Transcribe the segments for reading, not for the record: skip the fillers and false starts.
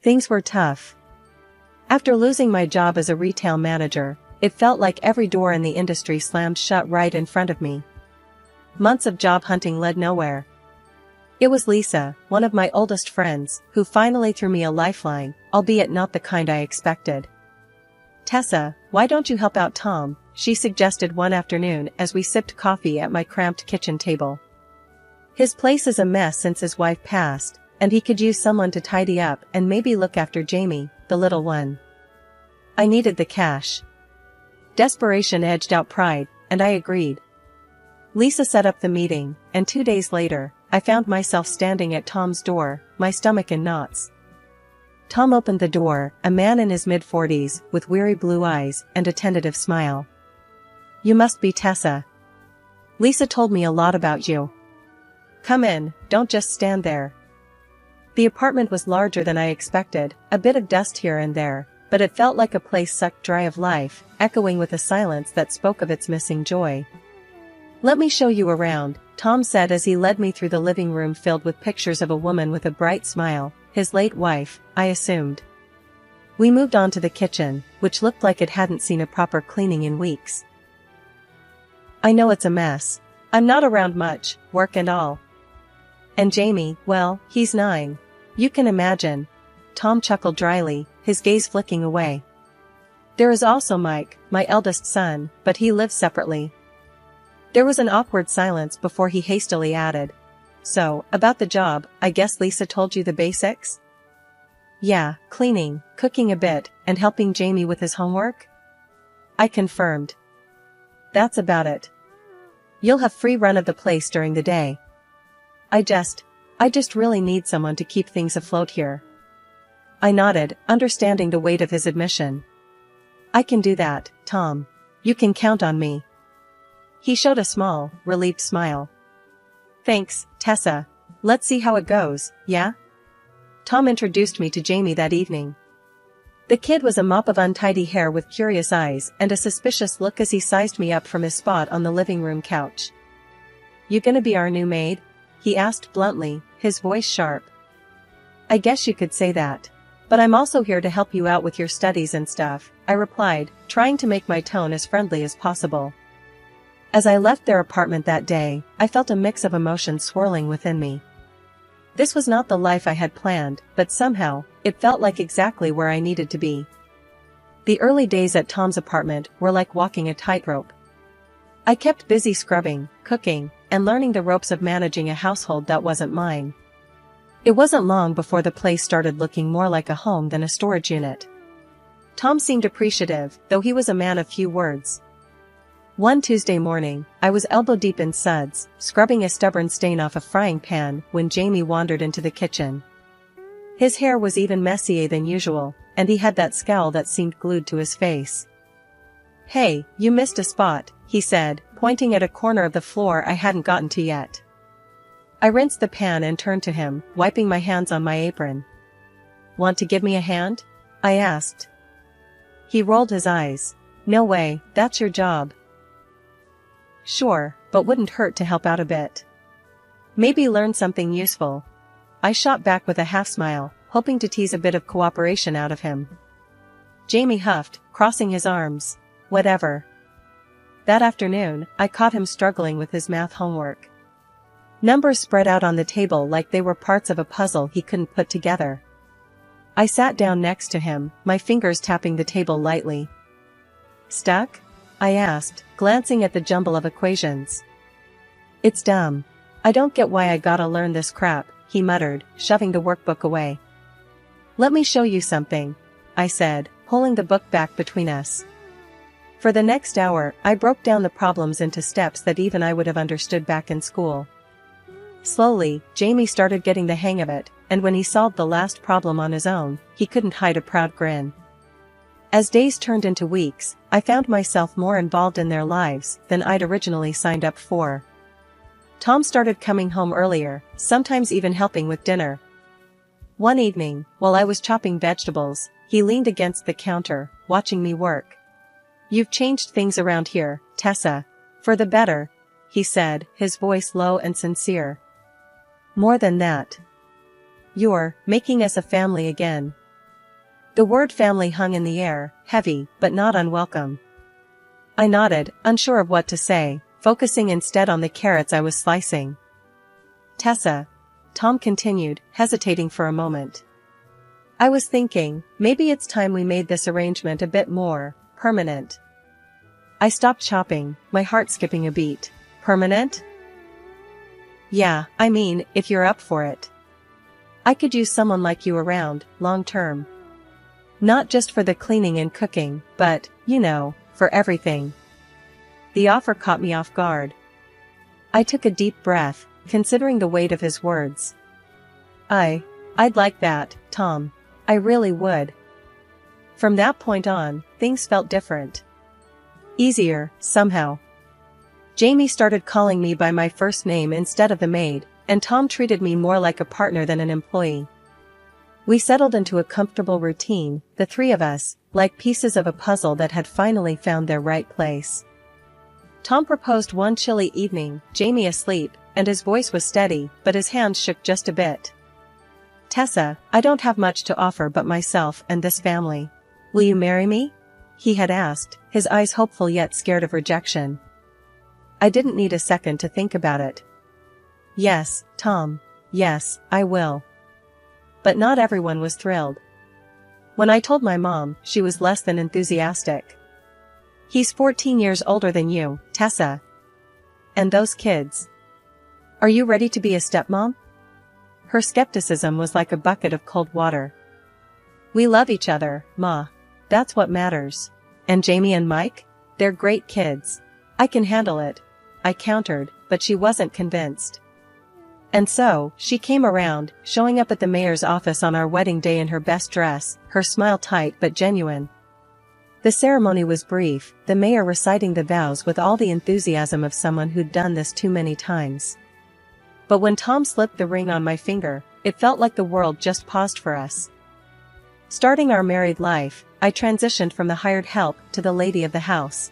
Things were tough. After losing my job as a retail manager, it felt like every door in the industry slammed shut right in front of me. Months of job hunting led nowhere. It was Lisa, one of my oldest friends, who finally threw me a lifeline, albeit not the kind I expected. "Tessa, why don't you help out Tom?" she suggested one afternoon as we sipped coffee at my cramped kitchen table. "His place is a mess since his wife passed, and he could use someone to tidy up and maybe look after Jamie, the little one." I needed the cash. Desperation edged out pride, and I agreed. Lisa set up the meeting, and 2 days later, I found myself standing at Tom's door, my stomach in knots. Tom opened the door, a man in his mid-40s, with weary blue eyes and a tentative smile. "You must be Tessa. Lisa told me a lot about you. Come in, don't just stand there." The apartment was larger than I expected, a bit of dust here and there, but it felt like a place sucked dry of life, echoing with a silence that spoke of its missing joy. "Let me show you around," Tom said as he led me through the living room filled with pictures of a woman with a bright smile, his late wife, I assumed. We moved on to the kitchen, which looked like it hadn't seen a proper cleaning in weeks. "I know it's a mess. I'm not around much, work and all. And Jamie, well, he's 9. You can imagine." Tom chuckled dryly, his gaze flicking away. "There is also Mike, my eldest son, but he lives separately." There was an awkward silence before he hastily added, "So, about the job, I guess Lisa told you the basics?" "Yeah, cleaning, cooking a bit, and helping Jamie with his homework?" I confirmed. "That's about it. You'll have free run of the place during the day. I just really need someone to keep things afloat here." I nodded, understanding the weight of his admission. "I can do that, Tom. You can count on me." He showed a small, relieved smile. "Thanks, Tessa. Let's see how it goes, yeah?" Tom introduced me to Jamie that evening. The kid was a mop of untidy hair with curious eyes and a suspicious look as he sized me up from his spot on the living room couch. "You gonna be our new maid?" he asked bluntly, his voice sharp. "I guess you could say that. But I'm also here to help you out with your studies and stuff," I replied, trying to make my tone as friendly as possible. As I left their apartment that day, I felt a mix of emotions swirling within me. This was not the life I had planned, but somehow, it felt like exactly where I needed to be. The early days at Tom's apartment were like walking a tightrope. I kept busy scrubbing, cooking, and learning the ropes of managing a household that wasn't mine. It wasn't long before the place started looking more like a home than a storage unit. Tom seemed appreciative, though he was a man of few words. One Tuesday morning, I was elbow-deep in suds, scrubbing a stubborn stain off a frying pan when Jamie wandered into the kitchen. His hair was even messier than usual, and he had that scowl that seemed glued to his face. "Hey, you missed a spot," he said, pointing at a corner of the floor I hadn't gotten to yet. I rinsed the pan and turned to him, wiping my hands on my apron. "Want to give me a hand?" I asked. He rolled his eyes. "No way, that's your job." "Sure, but wouldn't hurt to help out a bit. Maybe learn something useful." I shot back with a half-smile, hoping to tease a bit of cooperation out of him. Jamie huffed, crossing his arms. "Whatever." That afternoon, I caught him struggling with his math homework. Numbers spread out on the table like they were parts of a puzzle he couldn't put together. I sat down next to him, my fingers tapping the table lightly. "Stuck?" I asked, glancing at the jumble of equations. "It's dumb. I don't get why I gotta learn this crap," he muttered, shoving the workbook away. "Let me show you something," I said, pulling the book back between us. For the next hour, I broke down the problems into steps that even I would have understood back in school. Slowly, Jamie started getting the hang of it, and when he solved the last problem on his own, he couldn't hide a proud grin. As days turned into weeks, I found myself more involved in their lives than I'd originally signed up for. Tom started coming home earlier, sometimes even helping with dinner. One evening, while I was chopping vegetables, he leaned against the counter, watching me work. "You've changed things around here, Tessa. For the better," he said, his voice low and sincere. "More than that. You're making us a family again." The word family hung in the air, heavy, but not unwelcome. I nodded, unsure of what to say, focusing instead on the carrots I was slicing. Tessa, Tom continued, hesitating for a moment. I was thinking, maybe it's time we made this arrangement a bit more permanent. I stopped chopping, my heart skipping a beat. Permanent? Yeah, I mean, if you're up for it. I could use someone like you around, long term. Not just for the cleaning and cooking, but, you know, for everything. The offer caught me off guard. I took a deep breath, considering the weight of his words. I'd like that, Tom. I really would. From that point on, things felt different. Easier, somehow. Jamie started calling me by my first name instead of the maid, and Tom treated me more like a partner than an employee. We settled into a comfortable routine, the three of us, like pieces of a puzzle that had finally found their right place. Tom proposed one chilly evening, Jamie asleep, and his voice was steady, but his hands shook just a bit. Tessa, I don't have much to offer but myself and this family. Will you marry me? He had asked, his eyes hopeful yet scared of rejection. I didn't need a second to think about it. Yes, Tom. Yes, I will. But not everyone was thrilled. When I told my mom, she was less than enthusiastic. He's 14 years older than you, Tessa. And those kids. Are you ready to be a stepmom? Her skepticism was like a bucket of cold water. We love each other, Ma. That's what matters. And Jamie and Mike? They're great kids. I can handle it. I countered, but she wasn't convinced. And so, she came around, showing up at the mayor's office on our wedding day in her best dress, her smile tight but genuine. The ceremony was brief, the mayor reciting the vows with all the enthusiasm of someone who'd done this too many times. But when Tom slipped the ring on my finger, it felt like the world just paused for us. Starting our married life, I transitioned from the hired help to the lady of the house.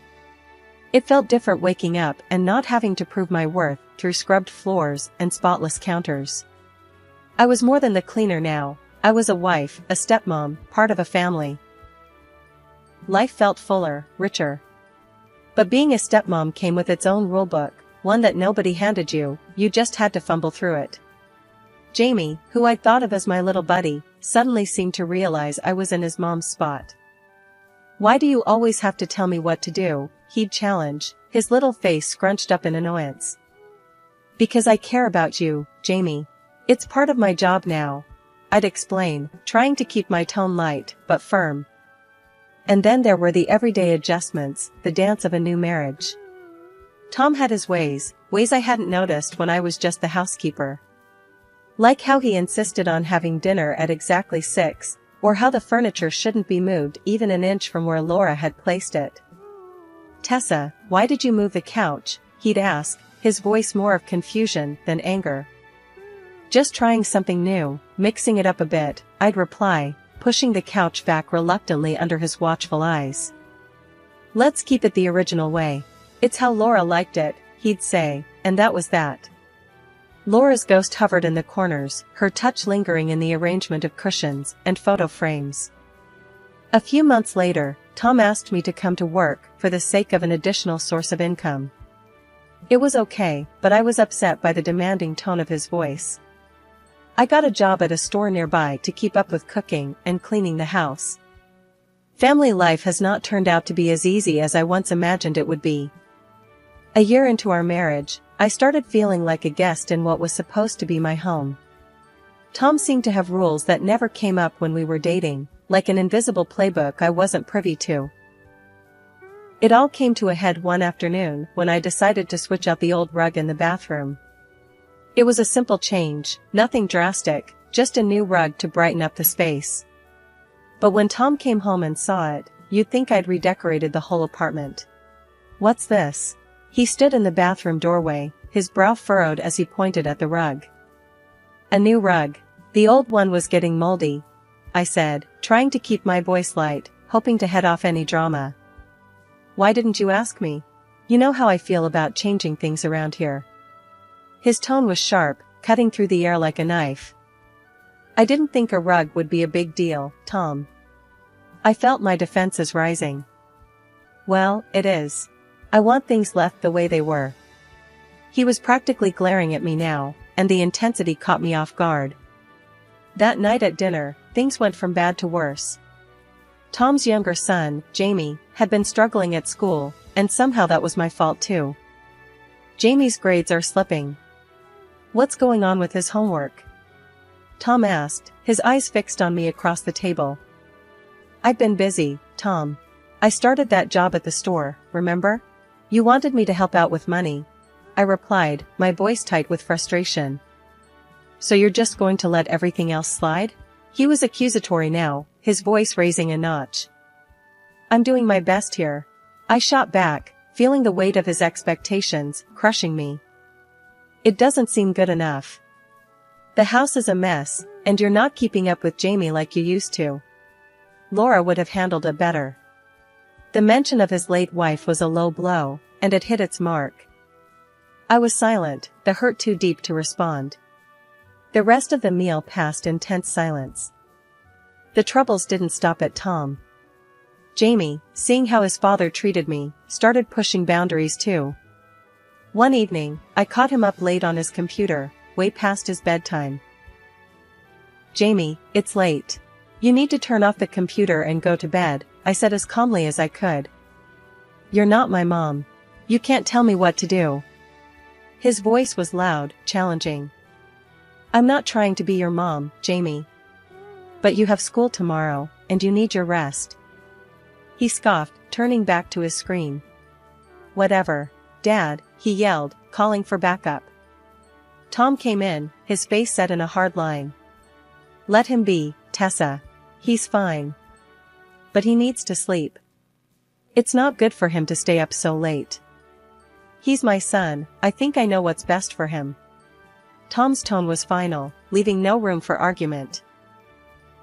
It felt different waking up and not having to prove my worth through scrubbed floors and spotless counters. I was more than the cleaner now. I was a wife, a stepmom, part of a family. Life felt fuller, richer. But being a stepmom came with its own rulebook, one that nobody handed you, you just had to fumble through it. Jamie, who I'd thought of as my little buddy, suddenly seemed to realize I was in his mom's spot. Why do you always have to tell me what to do? He'd challenge, his little face scrunched up in annoyance. Because I care about you, Jamie. It's part of my job now. I'd explain, trying to keep my tone light, but firm. And then there were the everyday adjustments, the dance of a new marriage. Tom had his ways I hadn't noticed when I was just the housekeeper. Like how he insisted on having dinner at exactly 6, or how the furniture shouldn't be moved even an inch from where Laura had placed it. Tessa, why did you move the couch? He'd ask, his voice more of confusion than anger. Just trying something new, mixing it up a bit, I'd reply, pushing the couch back reluctantly under his watchful eyes. Let's keep it the original way. It's how Laura liked it, he'd say, and that was that. Laura's ghost hovered in the corners, her touch lingering in the arrangement of cushions and photo frames. A few months later, Tom asked me to come to work for the sake of an additional source of income. It was okay, but I was upset by the demanding tone of his voice. I got a job at a store nearby to keep up with cooking and cleaning the house. Family life has not turned out to be as easy as I once imagined it would be. A year into our marriage, I started feeling like a guest in what was supposed to be my home. Tom seemed to have rules that never came up when we were dating, like an invisible playbook I wasn't privy to. It all came to a head one afternoon when I decided to switch out the old rug in the bathroom. It was a simple change, nothing drastic, just a new rug to brighten up the space. But when Tom came home and saw it, you'd think I'd redecorated the whole apartment. What's this? He stood in the bathroom doorway, his brow furrowed as he pointed at the rug. A new rug. The old one was getting moldy, I said, trying to keep my voice light, hoping to head off any drama. Why didn't you ask me? You know how I feel about changing things around here. His tone was sharp, cutting through the air like a knife. I didn't think a rug would be a big deal, Tom. I felt my defenses rising. Well, it is. I want things left the way they were. He was practically glaring at me now, and the intensity caught me off guard. That night at dinner, things went from bad to worse. Tom's younger son, Jamie, had been struggling at school, and somehow that was my fault too. Jamie's grades are slipping. What's going on with his homework? Tom asked, his eyes fixed on me across the table. I've been busy, Tom. I started that job at the store, remember? You wanted me to help out with money. I replied, my voice tight with frustration. So you're just going to let everything else slide? He was accusatory now, his voice raising a notch. I'm doing my best here. I shot back, feeling the weight of his expectations crushing me. It doesn't seem good enough. The house is a mess, and you're not keeping up with Jamie like you used to. Laura would have handled it better. The mention of his late wife was a low blow, and it hit its mark. I was silent, the hurt too deep to respond. The rest of the meal passed in tense silence. The troubles didn't stop at Tom. Jamie, seeing how his father treated me, started pushing boundaries too. One evening, I caught him up late on his computer, way past his bedtime. Jamie, it's late. You need to turn off the computer and go to bed, I said as calmly as I could. You're not my mom. You can't tell me what to do. His voice was loud, challenging. I'm not trying to be your mom, Jamie. But you have school tomorrow, and you need your rest. He scoffed, turning back to his screen. Whatever, Dad, he yelled, calling for backup. Tom came in, his face set in a hard line. Let him be, Tessa. He's fine. But he needs to sleep. It's not good for him to stay up so late. He's my son, I think I know what's best for him. Tom's tone was final, leaving no room for argument.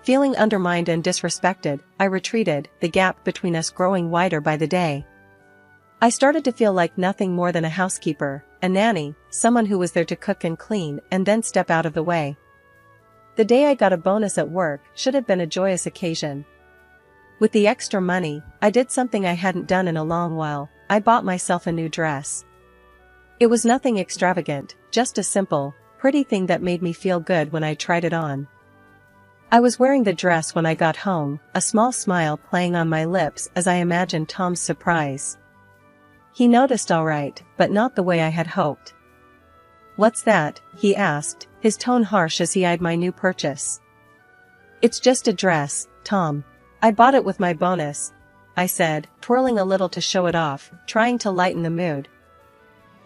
Feeling undermined and disrespected, I retreated, the gap between us growing wider by the day. I started to feel like nothing more than a housekeeper, a nanny, someone who was there to cook and clean and then step out of the way. The day I got a bonus at work should have been a joyous occasion. With the extra money, I did something I hadn't done in a long while. I bought myself a new dress. It was nothing extravagant, just a simple, pretty thing that made me feel good when I tried it on. I was wearing the dress when I got home, a small smile playing on my lips as I imagined Tom's surprise. He noticed all right, but not the way I had hoped. What's that? He asked, his tone harsh as he eyed my new purchase. It's just a dress, Tom. I bought it with my bonus, I said, twirling a little to show it off, trying to lighten the mood.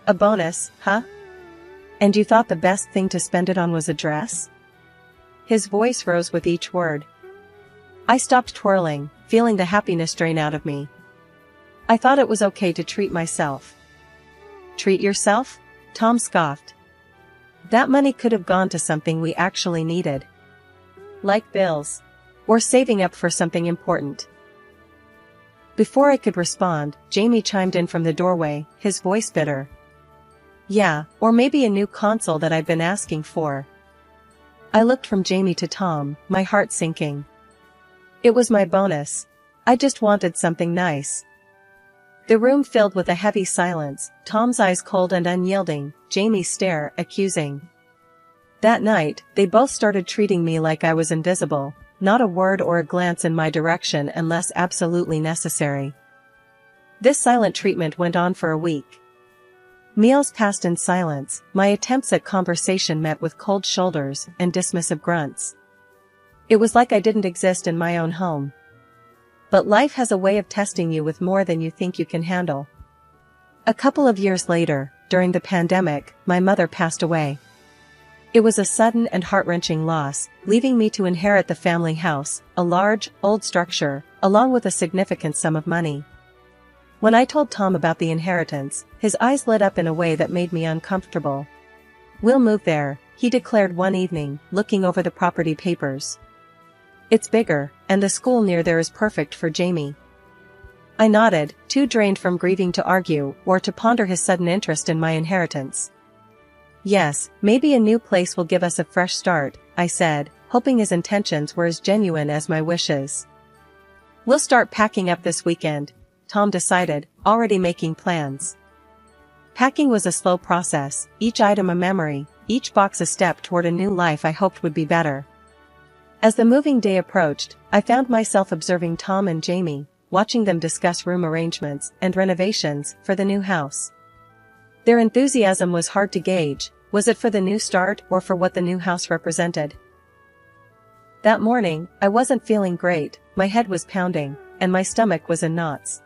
A bonus, huh? And you thought the best thing to spend it on was a dress? His voice rose with each word. I stopped twirling, feeling the happiness drain out of me. I thought it was okay to treat myself. Treat yourself? Tom scoffed. That money could have gone to something we actually needed. Like bills. Or saving up for something important. Before I could respond, Jamie chimed in from the doorway, his voice bitter. Yeah, or maybe a new console that I've been asking for. I looked from Jamie to Tom, my heart sinking. It was my bonus. I just wanted something nice. The room filled with a heavy silence, Tom's eyes cold and unyielding, Jamie's stare accusing. That night, they both started treating me like I was invisible, not a word or a glance in my direction unless absolutely necessary. This silent treatment went on for a week. Meals passed in silence, my attempts at conversation met with cold shoulders and dismissive grunts. It was like I didn't exist in my own home. But life has a way of testing you with more than you think you can handle. A couple of years later, during the pandemic, my mother passed away. It was a sudden and heart-wrenching loss, leaving me to inherit the family house, a large, old structure, along with a significant sum of money. When I told Tom about the inheritance, his eyes lit up in a way that made me uncomfortable. We'll move there, he declared one evening, looking over the property papers. It's bigger, and the school near there is perfect for Jamie. I nodded, too drained from grieving to argue or to ponder his sudden interest in my inheritance. Yes, maybe a new place will give us a fresh start, I said, hoping his intentions were as genuine as my wishes. We'll start packing up this weekend, Tom decided, already making plans. Packing was a slow process, each item a memory, each box a step toward a new life I hoped would be better. As the moving day approached, I found myself observing Tom and Jamie, watching them discuss room arrangements and renovations for the new house. Their enthusiasm was hard to gauge. Was it for the new start or for what the new house represented? That morning, I wasn't feeling great, my head was pounding, and my stomach was in knots.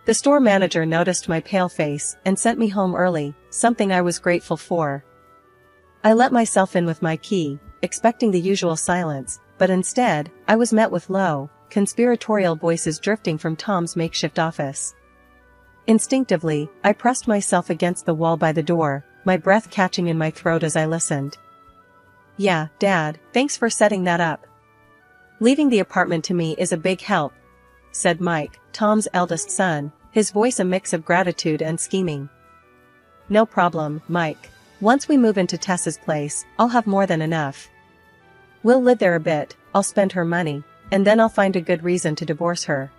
The store manager noticed my pale face and sent me home early, something I was grateful for. I let myself in with my key, expecting the usual silence, but instead, I was met with low, conspiratorial voices drifting from Tom's makeshift office. Instinctively, I pressed myself against the wall by the door, my breath catching in my throat as I listened. "Yeah, Dad, thanks for setting that up. Leaving the apartment to me is a big help," said Mike, Tom's eldest son, his voice a mix of gratitude and scheming. "No problem, Mike. Once we move into Tessa's place, I'll have more than enough. We'll live there a bit, I'll spend her money, and then I'll find a good reason to divorce her.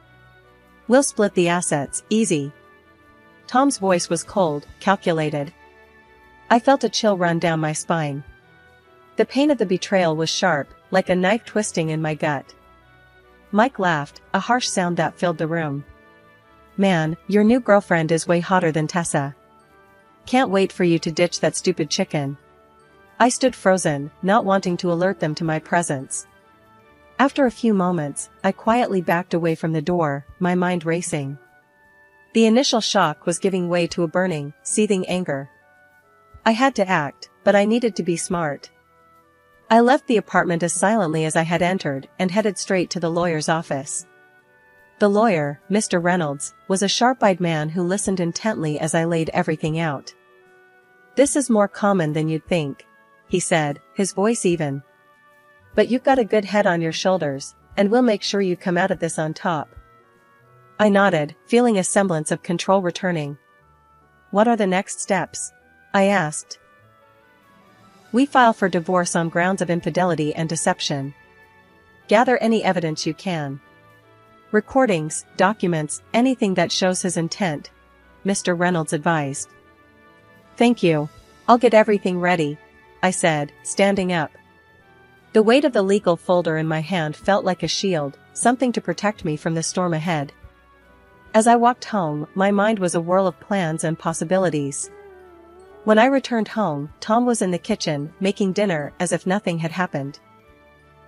We'll split the assets, easy." Tom's voice was cold, calculated. I felt a chill run down my spine. The pain of the betrayal was sharp, like a knife twisting in my gut. Mike laughed, a harsh sound that filled the room. "Man, your new girlfriend is way hotter than Tessa. Can't wait for you to ditch that stupid chicken." I stood frozen, not wanting to alert them to my presence. After a few moments, I quietly backed away from the door, my mind racing. The initial shock was giving way to a burning, seething anger. I had to act, but I needed to be smart. I left the apartment as silently as I had entered and headed straight to the lawyer's office. The lawyer, Mr. Reynolds, was a sharp-eyed man who listened intently as I laid everything out. "This is more common than you'd think," he said, his voice even. "But you've got a good head on your shoulders, and we'll make sure you come out of this on top." I nodded, feeling a semblance of control returning. "What are the next steps?" I asked. "We file for divorce on grounds of infidelity and deception. Gather any evidence you can. Recordings, documents, anything that shows his intent," Mr. Reynolds advised. "Thank you. I'll get everything ready," I said, standing up. The weight of the legal folder in my hand felt like a shield, something to protect me from the storm ahead. As I walked home, my mind was a whirl of plans and possibilities. When I returned home, Tom was in the kitchen, making dinner as if nothing had happened.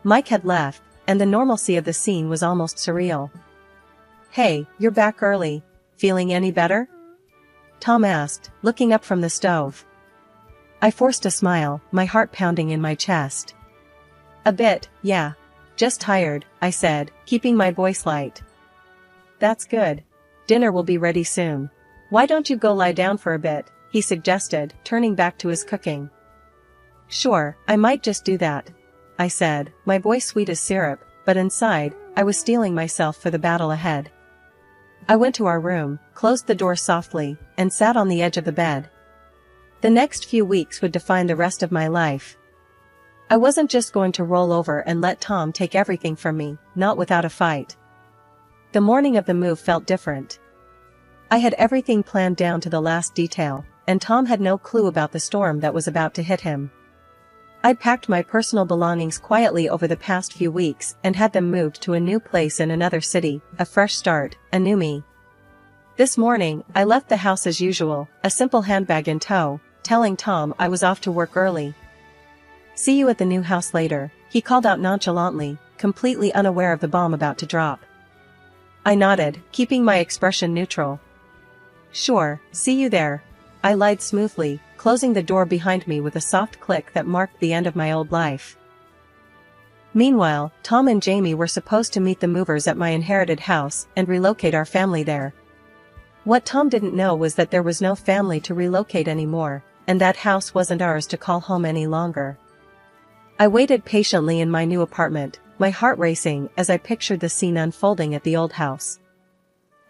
Mike had left, and the normalcy of the scene was almost surreal. "Hey, you're back early. Feeling any better?" Tom asked, looking up from the stove. I forced a smile, my heart pounding in my chest. "A bit, yeah. Just tired," I said, keeping my voice light. "That's good. Dinner will be ready soon. Why don't you go lie down for a bit?" he suggested, turning back to his cooking. "Sure, I might just do that," I said, my voice sweet as syrup, but inside, I was steeling myself for the battle ahead. I went to our room, closed the door softly, and sat on the edge of the bed. The next few weeks would define the rest of my life. I wasn't just going to roll over and let Tom take everything from me, not without a fight. The morning of the move felt different. I had everything planned down to the last detail, and Tom had no clue about the storm that was about to hit him. I'd packed my personal belongings quietly over the past few weeks and had them moved to a new place in another city, a fresh start, a new me. This morning, I left the house as usual, a simple handbag in tow, telling Tom I was off to work early. "See you at the new house later," he called out nonchalantly, completely unaware of the bomb about to drop. I nodded, keeping my expression neutral. "Sure, see you there," I lied smoothly, closing the door behind me with a soft click that marked the end of my old life. Meanwhile, Tom and Jamie were supposed to meet the movers at my inherited house and relocate our family there. What Tom didn't know was that there was no family to relocate anymore, and that house wasn't ours to call home any longer. I waited patiently in my new apartment, my heart racing as I pictured the scene unfolding at the old house.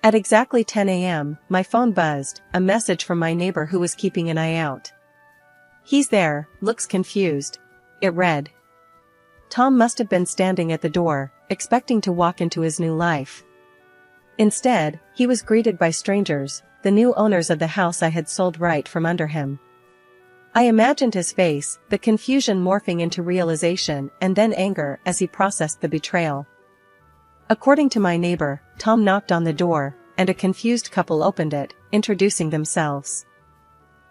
At exactly 10 a.m., my phone buzzed, a message from my neighbor who was keeping an eye out. "He's there, looks confused," it read. Tom must have been standing at the door, expecting to walk into his new life. Instead, he was greeted by strangers, the new owners of the house I had sold right from under him. I imagined his face, the confusion morphing into realization and then anger as he processed the betrayal. According to my neighbor, Tom knocked on the door, and a confused couple opened it, introducing themselves.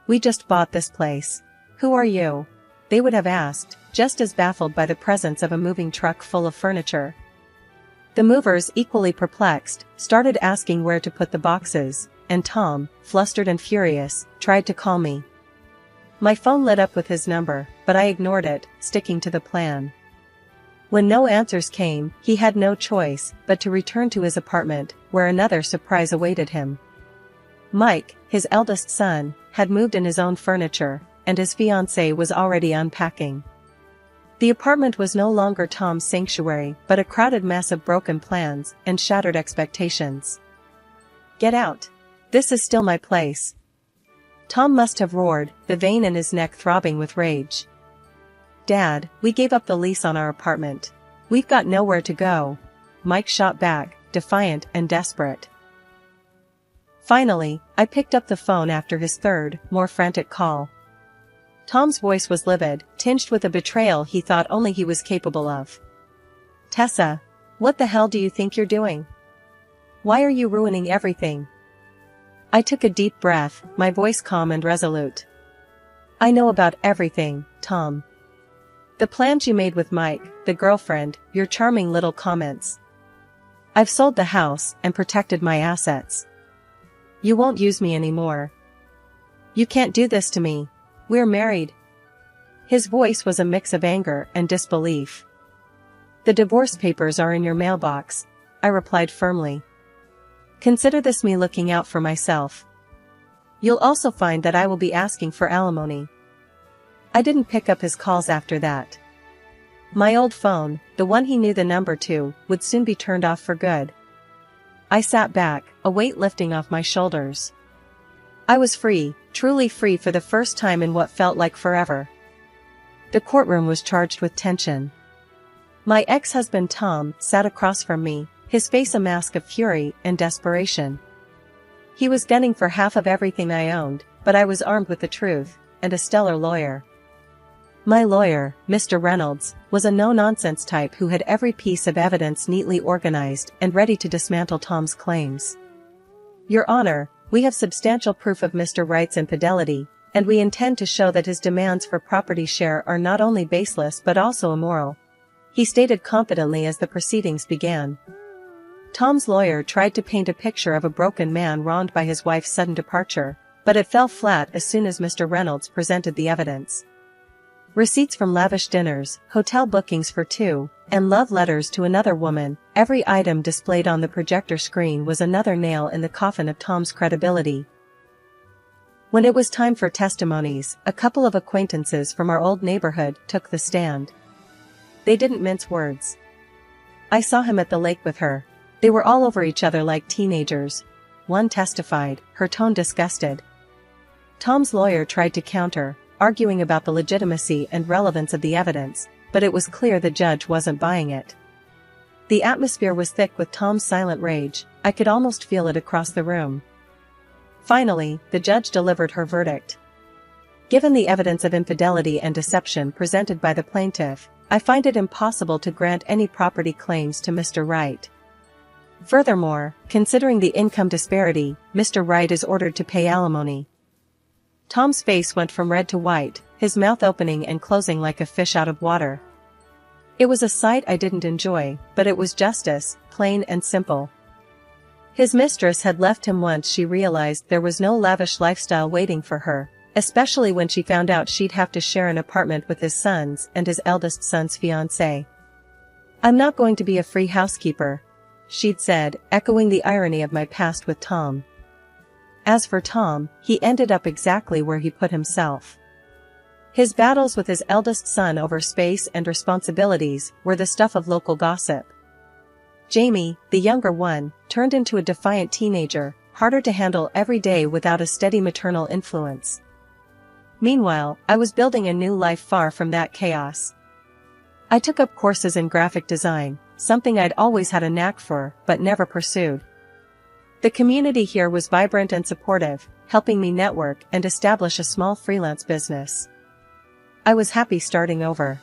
"We just bought this place. Who are you?" they would have asked, just as baffled by the presence of a moving truck full of furniture. The movers, equally perplexed, started asking where to put the boxes, and Tom, flustered and furious, tried to call me. My phone lit up with his number, but I ignored it, sticking to the plan. When no answers came, he had no choice but to return to his apartment, where another surprise awaited him. Mike, his eldest son, had moved in his own furniture, and his fiancée was already unpacking. The apartment was no longer Tom's sanctuary but a crowded mess of broken plans and shattered expectations. "Get out! This is still my place!" Tom must have roared, the vein in his neck throbbing with rage. "Dad, we gave up the lease on our apartment. We've got nowhere to go," Mike shot back, defiant and desperate. Finally, I picked up the phone after his third, more frantic call. Tom's voice was livid, tinged with a betrayal he thought only he was capable of. "Tessa, what the hell do you think you're doing? Why are you ruining everything?" I took a deep breath, my voice calm and resolute. "I know about everything, Tom. The plans you made with Mike, the girlfriend, your charming little comments. I've sold the house and protected my assets. You won't use me anymore. You can't do this to me. We're married." His voice was a mix of anger and disbelief. "The divorce papers are in your mailbox," I replied firmly. "Consider this me looking out for myself. You'll also find that I will be asking for alimony." I didn't pick up his calls after that. My old phone, the one he knew the number to, would soon be turned off for good. I sat back, a weight lifting off my shoulders. I was free, truly free for the first time in what felt like forever. The courtroom was charged with tension. My ex-husband Tom sat across from me, his face a mask of fury and desperation. He was gunning for half of everything I owned, but I was armed with the truth, and a stellar lawyer. My lawyer, Mr. Reynolds, was a no-nonsense type who had every piece of evidence neatly organized and ready to dismantle Tom's claims. "Your Honor, we have substantial proof of Mr. Wright's infidelity, and we intend to show that his demands for property share are not only baseless but also immoral," he stated confidently as the proceedings began. Tom's lawyer tried to paint a picture of a broken man wronged by his wife's sudden departure, but it fell flat as soon as Mr. Reynolds presented the evidence. Receipts from lavish dinners, hotel bookings for two, and love letters to another woman, every item displayed on the projector screen was another nail in the coffin of Tom's credibility. When it was time for testimonies, a couple of acquaintances from our old neighborhood took the stand. They didn't mince words. "I saw him at the lake with her. They were all over each other like teenagers," one testified, her tone disgusted. Tom's lawyer tried to counter, arguing about the legitimacy and relevance of the evidence, but it was clear the judge wasn't buying it. The atmosphere was thick with Tom's silent rage, I could almost feel it across the room. Finally, the judge delivered her verdict. "Given the evidence of infidelity and deception presented by the plaintiff, I find it impossible to grant any property claims to Mr. Wright. Furthermore, considering the income disparity, Mr. Wright is ordered to pay alimony." Tom's face went from red to white, his mouth opening and closing like a fish out of water. It was a sight I didn't enjoy, but it was justice, plain and simple. His mistress had left him once she realized there was no lavish lifestyle waiting for her, especially when she found out she'd have to share an apartment with his sons and his eldest son's fiancée. "I'm not going to be a free housekeeper," she'd said, echoing the irony of my past with Tom. As for Tom, he ended up exactly where he put himself. His battles with his eldest son over space and responsibilities were the stuff of local gossip. Jamie, the younger one, turned into a defiant teenager, harder to handle every day without a steady maternal influence. Meanwhile, I was building a new life far from that chaos. I took up courses in graphic design, something I'd always had a knack for but never pursued. The community here was vibrant and supportive, helping me network and establish a small freelance business. I was happy starting over.